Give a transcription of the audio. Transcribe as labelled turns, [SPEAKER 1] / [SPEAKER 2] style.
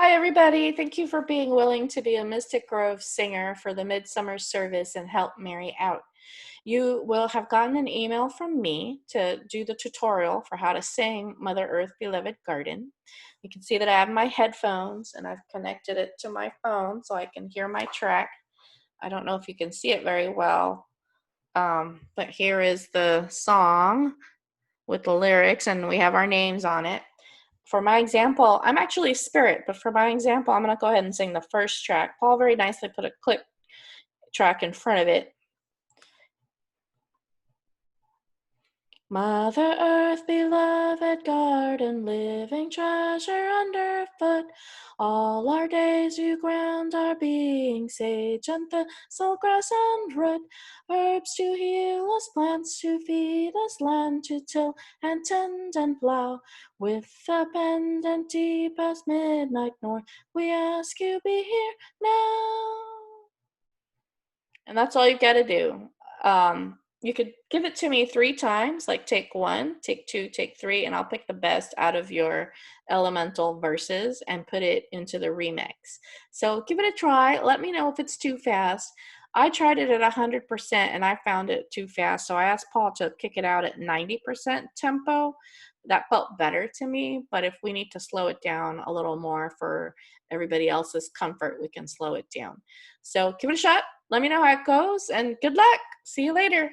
[SPEAKER 1] Hi, everybody. Thank you for being willing to be a Mystic Grove singer for the Midsummer Service and help Mary out. You will have gotten an email from me to do the tutorial for how to sing Mother Earth Beloved Garden. You can see that I have my headphones and I've connected it to my phone so I can hear my track. I don't know if you can see it very well, but here is the song with the lyrics and we have our names on it. For my example, I'm actually spirit, but for my example, I'm going to go ahead and sing the first track. Paul very nicely put a click track in front of it. Mother Earth, beloved garden, living treasure underfoot. All our days you ground our being, sage and thistle, grass and root. Herbs to heal us, plants to feed us, land to till and tend and plow. With a pendant deep as midnight north, we ask you be here now. And that's all you've got to do. You could give it to me 3 times, like take 1, take 2, take 3, and I'll pick the best out of your elemental verses and put it into the remix. So give it a try. Let me know if it's too fast. I tried it at 100% and I found it too fast. So I asked Paul to kick it out at 90% tempo. That felt better to me, but if we need to slow it down a little more for everybody else's comfort, we can slow it down. So give it a shot. Let me know how it goes and good luck. See you later.